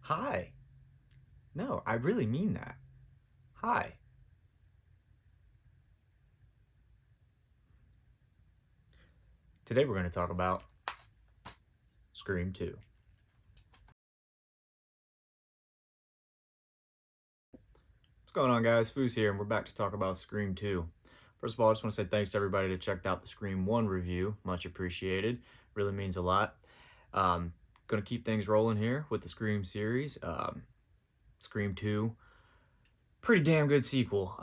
Hi. No, I really mean that. Hi. Today we're going to talk about Scream 2. What's going on, guys? Foos here, and we're back to talk about Scream 2. First of all, I just want to say thanks to everybody that checked out the Scream 1 review. Much appreciated. Really means a lot. Going to keep things rolling here with the Scream series. Scream 2, pretty damn good sequel.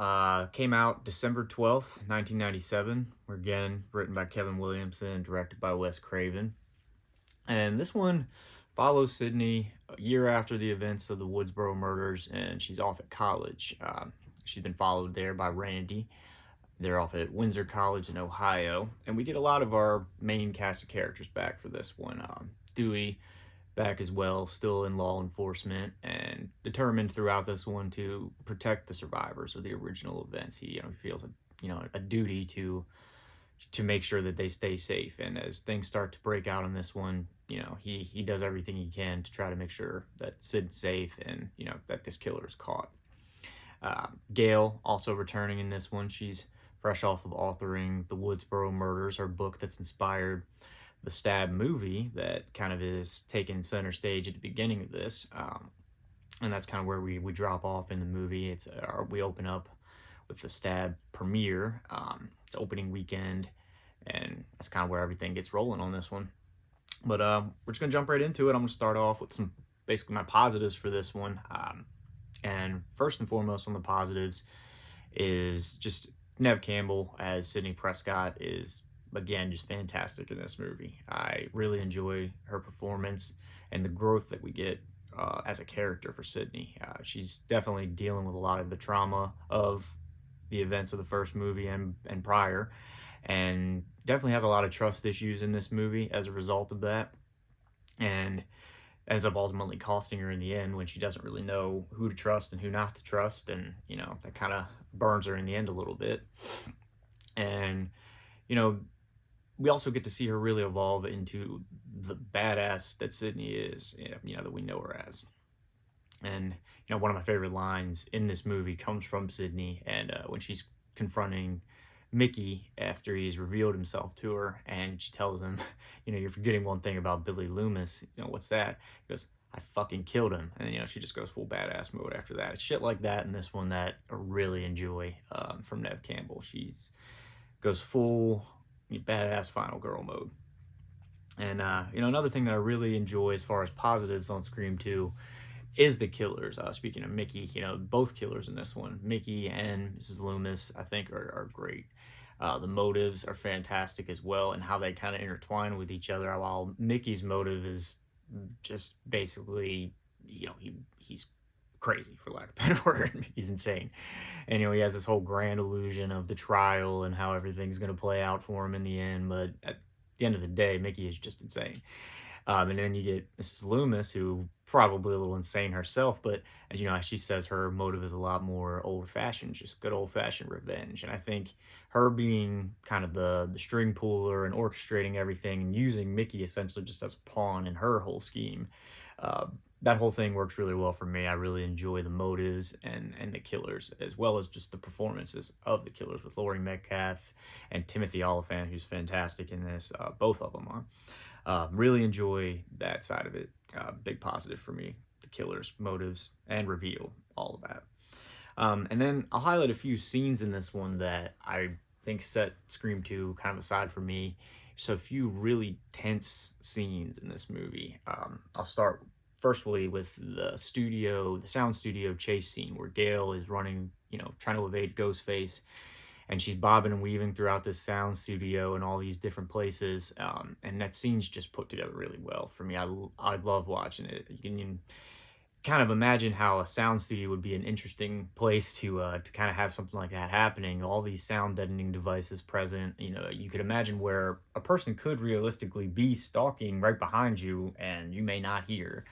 Came out December 12th, 1997. Again, written by Kevin Williamson, directed by Wes Craven. And this one follows Sidney a year after the events of the Woodsboro murders, and she's off at college. She's been followed there by Randy. They're off at Windsor College in Ohio, and we get a lot of our main cast of characters back for this one. Dewey back as well, still in law enforcement, and determined throughout this one to protect the survivors of the original events. He feels a duty to make sure that they stay safe. And as things start to break out in this one, he does everything he can to try to make sure that Sid's safe and, that this killer is caught. Gail also returning in this one. She's fresh off of authoring The Woodsboro Murders, her book that's inspired the Stab movie that kind of is taking center stage at the beginning of this. And that's kind of where we drop off in the movie. We open up with the Stab premiere. It's opening weekend, and that's kind of where everything gets rolling on this one. But we're just gonna jump right into it. I'm gonna start off with some basically my positives for this one. And first and foremost on the positives is just Neve Campbell as Sidney Prescott is again just fantastic in this movie. I really enjoy her performance and the growth that we get as a character for Sidney. She's definitely dealing with a lot of the trauma of the events of the first movie and prior, and definitely has a lot of trust issues in this movie as a result of that, and ends up ultimately costing her in the end when she doesn't really know who to trust and who not to trust, and that kind of burns her in the end a little bit. And you know we also get to see her really evolve into the badass that Sidney is, that we know her as. And one of my favorite lines in this movie comes from Sidney, and when she's confronting Mickey after he's revealed himself to her, and she tells him, "You're forgetting one thing about Billy Loomis. What's that?" He goes, "I fucking killed him." And she just goes full badass mode after that. It's shit like that in this one that I really enjoy from Neve Campbell. She's goes full badass final girl mode. And another thing that I really enjoy as far as positives on Scream 2 is the killers. Speaking of Mickey, both killers in this one, Mickey and Mrs. Loomis, I think are great. The motives are fantastic as well, and how they kind of intertwine with each other. While Mickey's motive is just basically, he's crazy, for lack of a better word. He's insane, and he has this whole grand illusion of the trial and how everything's going to play out for him in the end. But at the end of the day, Mickey is just insane. And then you get Mrs. Loomis, who probably a little insane herself, but as she says, her motive is a lot more old-fashioned, just good old-fashioned revenge. And I think her being kind of the string puller and orchestrating everything and using Mickey essentially just as a pawn in her whole scheme, uh, that whole thing works really well for me. I really enjoy the motives and the killers, as well as just the performances of the killers with Laurie Metcalf and Timothy Olyphant, who's fantastic in this. Both of them are. Really enjoy that side of it. Big positive for me. The killers, motives, and reveal, all of that. And then I'll highlight a few scenes in this one that I think set Scream 2 kind of aside for me. So a few really tense scenes in this movie. I'll start firstly with the sound studio chase scene where Gail is running, trying to evade Ghostface, and she's bobbing and weaving throughout this sound studio and all these different places. And that scene's just put together really well for me. I love watching it. You can kind of imagine how a sound studio would be an interesting place to kind of have something like that happening. All these sound deadening devices present. You could imagine where a person could realistically be stalking right behind you, and you may not hear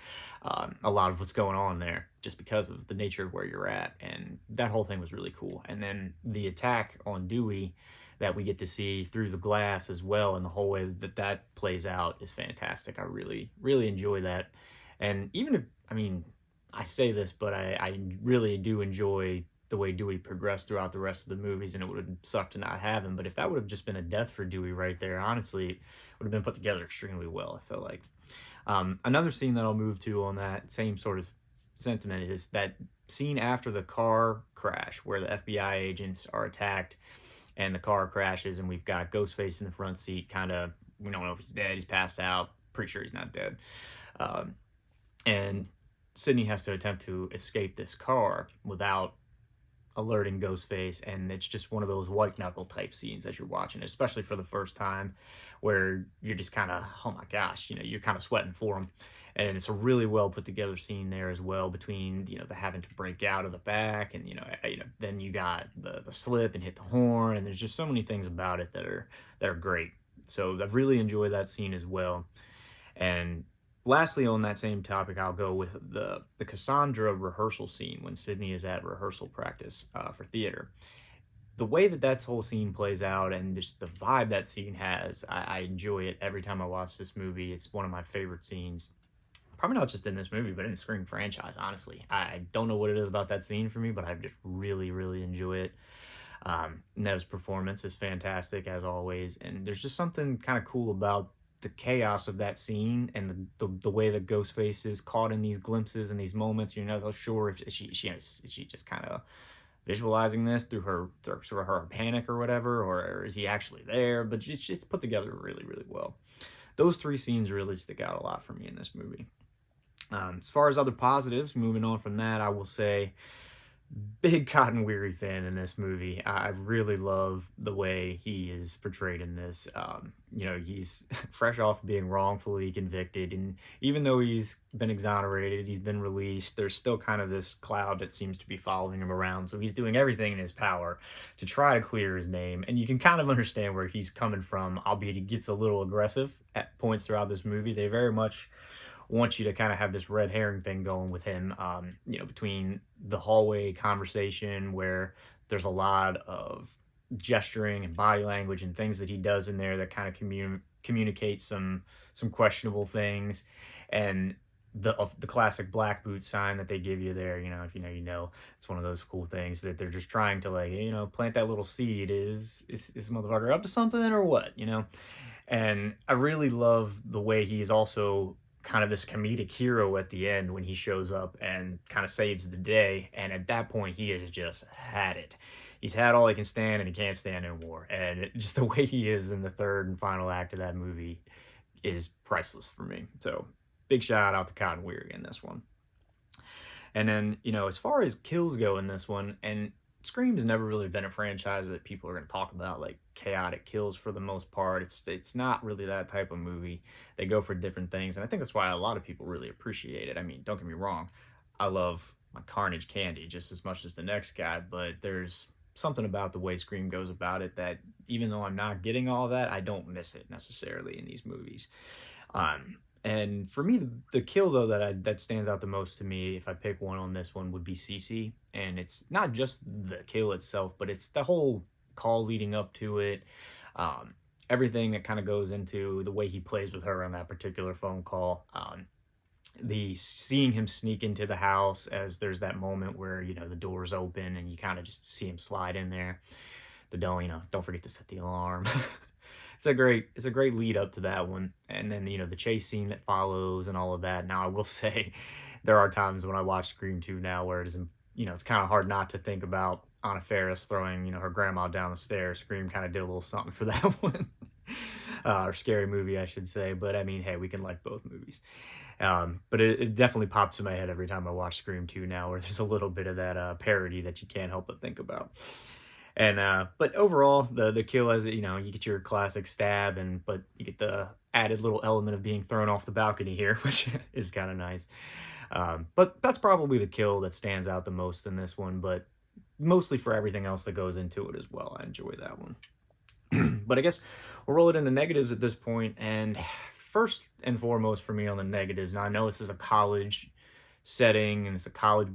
a lot of what's going on there just because of the nature of where you're at. And that whole thing was really cool. And then the attack on Dewey that we get to see through the glass as well, and the whole way that plays out is fantastic. I really, really enjoy that. And even if, I mean, I say this, but I really do enjoy the way Dewey progressed throughout the rest of the movies, and it would have sucked to not have him. But if that would have just been a death for Dewey right there, honestly, it would have been put together extremely well, I felt like. Another scene that I'll move to on that same sort of sentiment is that scene after the car crash where the FBI agents are attacked and the car crashes, and we've got Ghostface in the front seat, kind of, we don't know if he's dead, he's passed out, pretty sure he's not dead. Um, and Sidney has to attempt to escape this car without alerting Ghostface, and it's just one of those white knuckle type scenes as you're watching, especially for the first time, where you're just kind of, oh my gosh, you're kind of sweating for him. And it's a really well put together scene there as well, between the having to break out of the back, and then you got the slip and hit the horn, and there's just so many things about it that are great. So I've really enjoyed that scene as well. And lastly, on that same topic, I'll go with the Cassandra rehearsal scene when Sydney is at rehearsal practice for theater. The way that whole scene plays out and just the vibe that scene has, I enjoy it every time I watch this movie. It's one of my favorite scenes. Probably not just in this movie, but in the Scream franchise, honestly. I don't know what it is about that scene for me, but I just really, really enjoy it. Nev's performance is fantastic as always, and there's just something kind of cool about the chaos of that scene and the way that Ghostface is caught in these glimpses and these moments. You're not so sure if she just kind of visualizing this through sort of her panic or whatever, or is he actually there? But it's just put together really, really well. Those three scenes really stick out a lot for me in this movie. As far as other positives, moving on from that, I will say big Cotton Weary fan in this movie. I really love the way he is portrayed in this. He's fresh off being wrongfully convicted, and even though he's been exonerated, he's been released, there's still kind of this cloud that seems to be following him around. So he's doing everything in his power to try to clear his name, and you can kind of understand where he's coming from, albeit he gets a little aggressive at points throughout this movie. They very much want you to kind of have this red herring thing going with him, between the hallway conversation where there's a lot of gesturing and body language and things that he does in there that kind of communicate some questionable things, and the classic black boot sign that they give you there. If it's one of those cool things that they're just trying to, like, plant that little seed. Is this motherfucker up to something or what? And I really love the way he is also kind of this comedic hero at the end when he shows up and kind of saves the day. And at that point, he has just had it. He's had all he can stand, and he can't stand no more. And just the way he is in the third and final act of that movie is priceless for me. So big shout out to Cotton Weary in this one. And then, as far as kills go in this one, and Scream has never really been a franchise that people are going to talk about like chaotic kills for the most part. It's not really that type of movie. They go for different things, and I think that's why a lot of people really appreciate it. I mean, don't get me wrong, I love my Carnage candy just as much as the next guy, but there's something about the way Scream goes about it that, even though I'm not getting all that, I don't miss it necessarily in these movies. And for me, the kill though that stands out the most to me, if I pick one on this one, would be Cece. And it's not just the kill itself, but it's the whole call leading up to it. Everything that kind of goes into the way he plays with her on that particular phone call. The seeing him sneak into the house as there's that moment where the door's open and you kind of just see him slide in there. Don't forget to set the alarm. It's a great lead up to that one, and then the chase scene that follows and all of that. Now I will say, there are times when I watch Scream 2 now where it's kind of hard not to think about Anna Faris throwing her grandma down the stairs. Scream kind of did a little something for that one, or Scary Movie I should say. But I mean, hey, we can like both movies. But it definitely pops in my head every time I watch Scream 2 now, where there's a little bit of that parody that you can't help but think about. And but overall, the kill, as you get your classic stab, but you get the added little element of being thrown off the balcony here, which is kind of nice. But that's probably the kill that stands out the most in this one, but mostly for everything else that goes into it as well. I enjoy that one. But I guess we'll roll it into negatives at this point. And first and foremost for me on the negatives, now I know this is a college setting and it's a college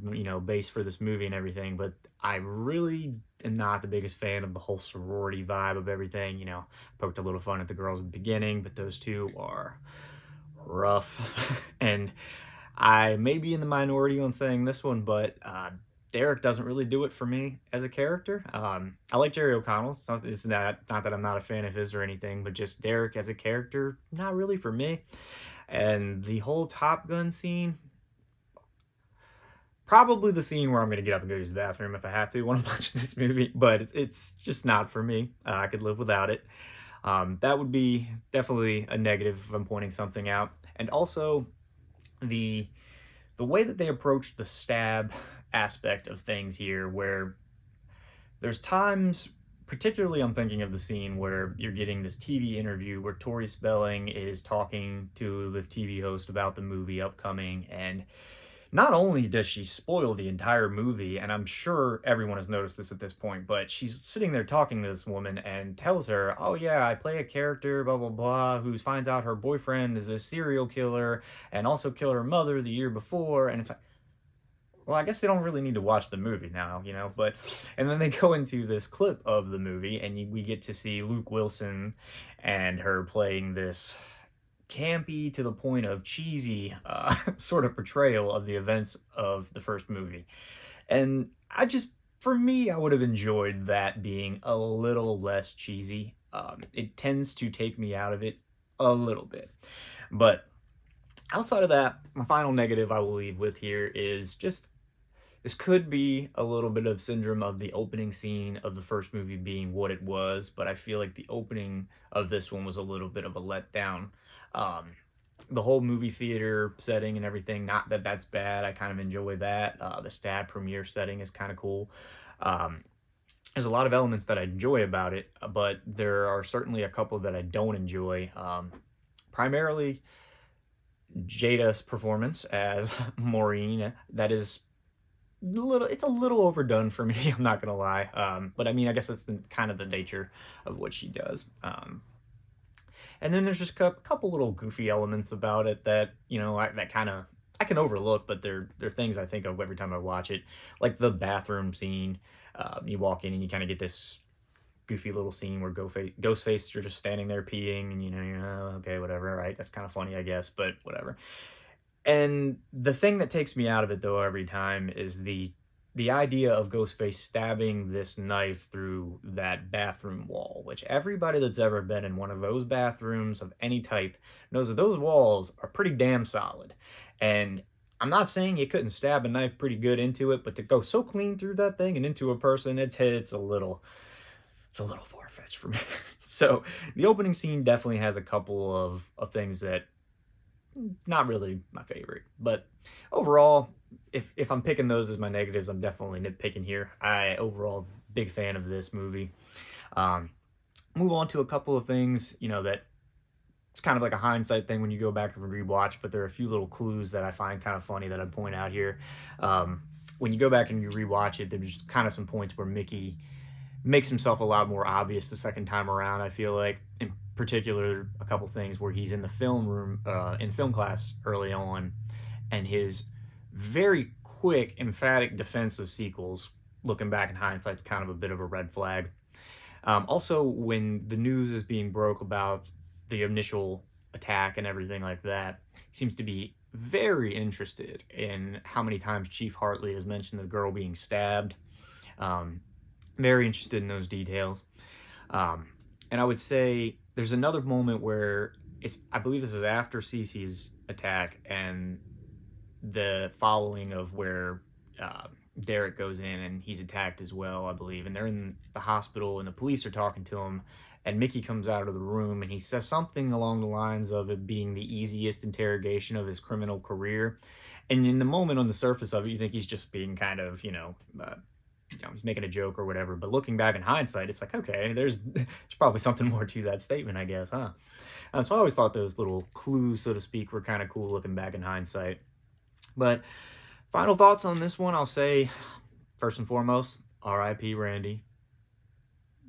base for this movie and everything, but I really am not the biggest fan of the whole sorority vibe of everything. Poked a little fun at the girls at the beginning, but those two are rough. And I may be in the minority on saying this one, but Derek doesn't really do it for me as a character. I like Jerry O'Connell. It's not that I'm not a fan of his or anything, but just Derek as a character, not really for me. And the whole Top Gun scene, probably the scene where I'm gonna get up and go use the bathroom if I have to when I'm watching this movie, but it's just not for me. I could live without it. That would be definitely a negative if I'm pointing something out. And also the the way that they approach the stab aspect of things here, where there's times, particularly I'm thinking of the scene where you're getting this TV interview where Tori Spelling is talking to this TV host about the movie upcoming, and not only does she spoil the entire movie, and I'm sure everyone has noticed this at this point, but she's sitting there talking to this woman and tells her, "Oh yeah, I play a character, blah blah blah, who finds out her boyfriend is a serial killer and also killed her mother the year before," and it's like, well, I guess they don't really need to watch the movie now, you know. But and then they go into this clip of the movie, and we get to see Luke Wilson and her playing this campy to the point of cheesy sort of portrayal of the events of the first movie. And for me, I would have enjoyed that being a little less cheesy. It tends to take me out of it a little bit. But outside of that, my final negative I will leave with here is just this could be a little bit of syndrome of the opening scene of the first movie being what it was, but I feel like the opening of this one was a little bit of a letdown. Um, the whole movie theater setting and everything, not that that's bad. I kind of enjoy that. The stab premiere setting is kind of cool. Um, there's a lot of elements that I enjoy about it, but there are certainly a couple that I don't enjoy. Primarily Jada's performance as Maureen. That is it's a little overdone for me. I'm not gonna lie, but I mean, I guess that's kind of the nature of what she does. And then there's just a couple little goofy elements about it that that kind of I can overlook, but they're things I think of every time I watch it, like the bathroom scene. You walk in and you kind of get this goofy little scene where Ghostface are just standing there peeing, and okay, whatever, right? That's kind of funny, I guess, but whatever. And the thing that takes me out of it though every time is the idea of Ghostface stabbing this knife through that bathroom wall, which everybody that's ever been in one of those bathrooms of any type knows that those walls are pretty damn solid. And I'm not saying you couldn't stab a knife pretty good into it, but to go so clean through that thing and into a person, it's a little far-fetched for me. So the opening scene definitely has a couple of things that not really my favorite. But overall, if I'm picking those as my negatives, I'm definitely nitpicking here. I overall big fan of this movie. Um, Move on to a couple of things, that it's kind of like a hindsight thing when you go back and rewatch, but there are a few little clues that I find kind of funny that I'd point out here. When you go back and you rewatch it, there's kind of some points where Mickey makes himself a lot more obvious the second time around. I feel like, in particular, a couple things where he's in the film room, in film class early on, and his very quick, emphatic defense of sequels, looking back in hindsight, is kind of a bit of a red flag. Also, when the news is being broke about the initial attack and everything like that, he seems to be very interested in how many times Chief Hartley has mentioned the girl being stabbed. Um, Very interested in those details. Um, and I would say there's another moment where I believe this is after Cece's attack and the following of where Derek goes in and he's attacked as well, I believe. And they're in the hospital and the police are talking to him. And Mickey comes out of the room and he says something along the lines of it being the easiest interrogation of his criminal career. And in the moment, on the surface of it, you think he's just being kind of, he's making a joke or whatever. But looking back in hindsight, it's like, okay, there's probably something more to that statement, I guess, huh? So I always thought those little clues, so to speak, were kind of cool looking back in hindsight. But final thoughts on this one, I'll say, first and foremost, R.I.P. Randy.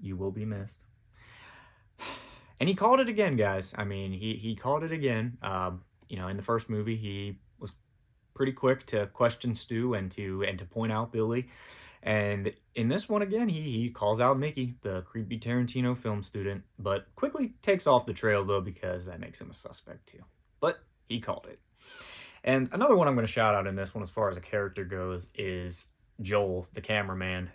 You will be missed. And he called it again, guys. I mean, he called it again. In the first movie, he was pretty quick to question Stu and to point out Billy. And in this one again, he calls out Mickey, the creepy Tarantino film student, but quickly takes off the trail though because that makes him a suspect too. But he called it. And another one I'm going to shout out in this one, as far as a character goes, is Joel, the cameraman.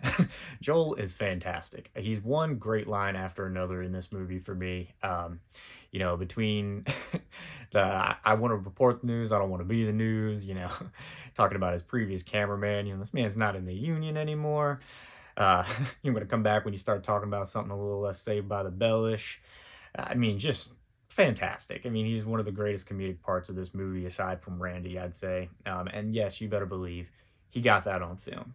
Joel is fantastic. He's one great line after another in this movie for me. Between I want to report the news, I don't want to be the news, talking about his previous cameraman, this man's not in the union anymore. You're going to come back when you start talking about something a little less Saved by the Bellish. I mean, just fantastic. I mean, he's one of the greatest comedic parts of this movie, aside from Randy, I'd say. And yes, you better believe he got that on film.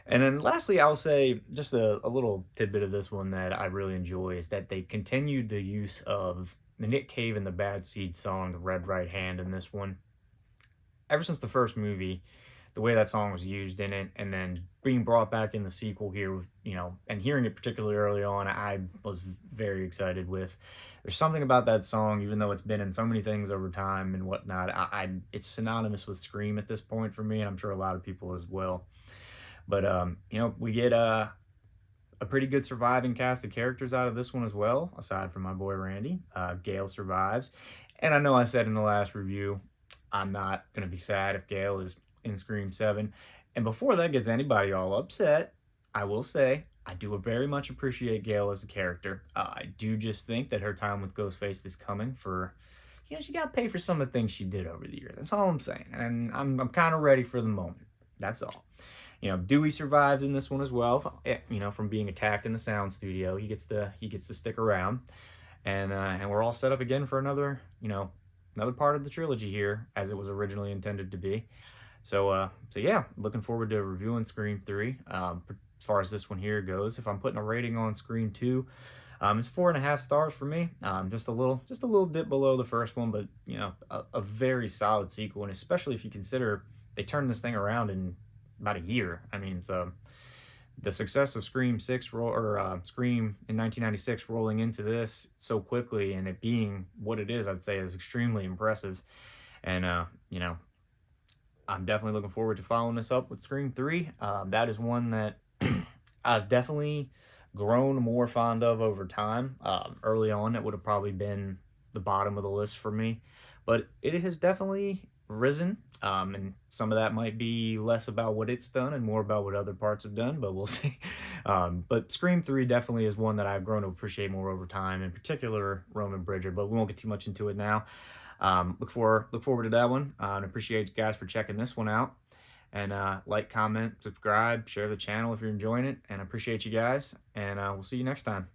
And then lastly, I'll say just a little tidbit of this one that I really enjoy is that they continued the use of the Nick Cave and the Bad Seed song, The Red Right Hand, in this one. Ever since the first movie, the way that song was used in it, and then being brought back in the sequel here, and hearing it particularly early on, I was very excited with. There's something about that song, even though it's been in so many things over time and whatnot. It's synonymous with Scream at this point for me, and I'm sure a lot of people as well. But we get a pretty good surviving cast of characters out of this one as well, aside from my boy Randy. Gail survives, and I know I said in the last review, I'm not gonna be sad if Gail is in Scream 7. And before that gets anybody all upset, I will say I do very much appreciate Gail as a character. I do just think that her time with Ghostface is coming for, she got to pay for some of the things she did over the years. That's all I'm saying. And I'm kind of ready for the moment. That's all. Dewey survives in this one as well. From being attacked in the sound studio, he gets to stick around, and we're all set up again for another part of the trilogy here, as it was originally intended to be. So yeah, looking forward to reviewing Scream 3. As far as this one here goes, if I'm putting a rating on Scream 2, it's 4.5 stars for me. Just a little dip below the first one, but a very solid sequel, and especially if you consider they turned this thing around in about a year. I mean, the success of Scream 6 Scream in 1996 rolling into this so quickly, and it being what it is, I'd say, is extremely impressive. And I'm definitely looking forward to following this up with Scream 3. That is one that I've definitely grown more fond of over time. Early on, it would have probably been the bottom of the list for me, but it has definitely risen. And some of that might be less about what it's done and more about what other parts have done, but we'll see. But Scream 3 definitely is one that I've grown to appreciate more over time, in particular Roman Bridger, but we won't get too much into it now. Look forward to that one. And appreciate you guys for checking this one out. And like, comment, subscribe, share the channel if you're enjoying it. And I appreciate you guys. And we'll see you next time.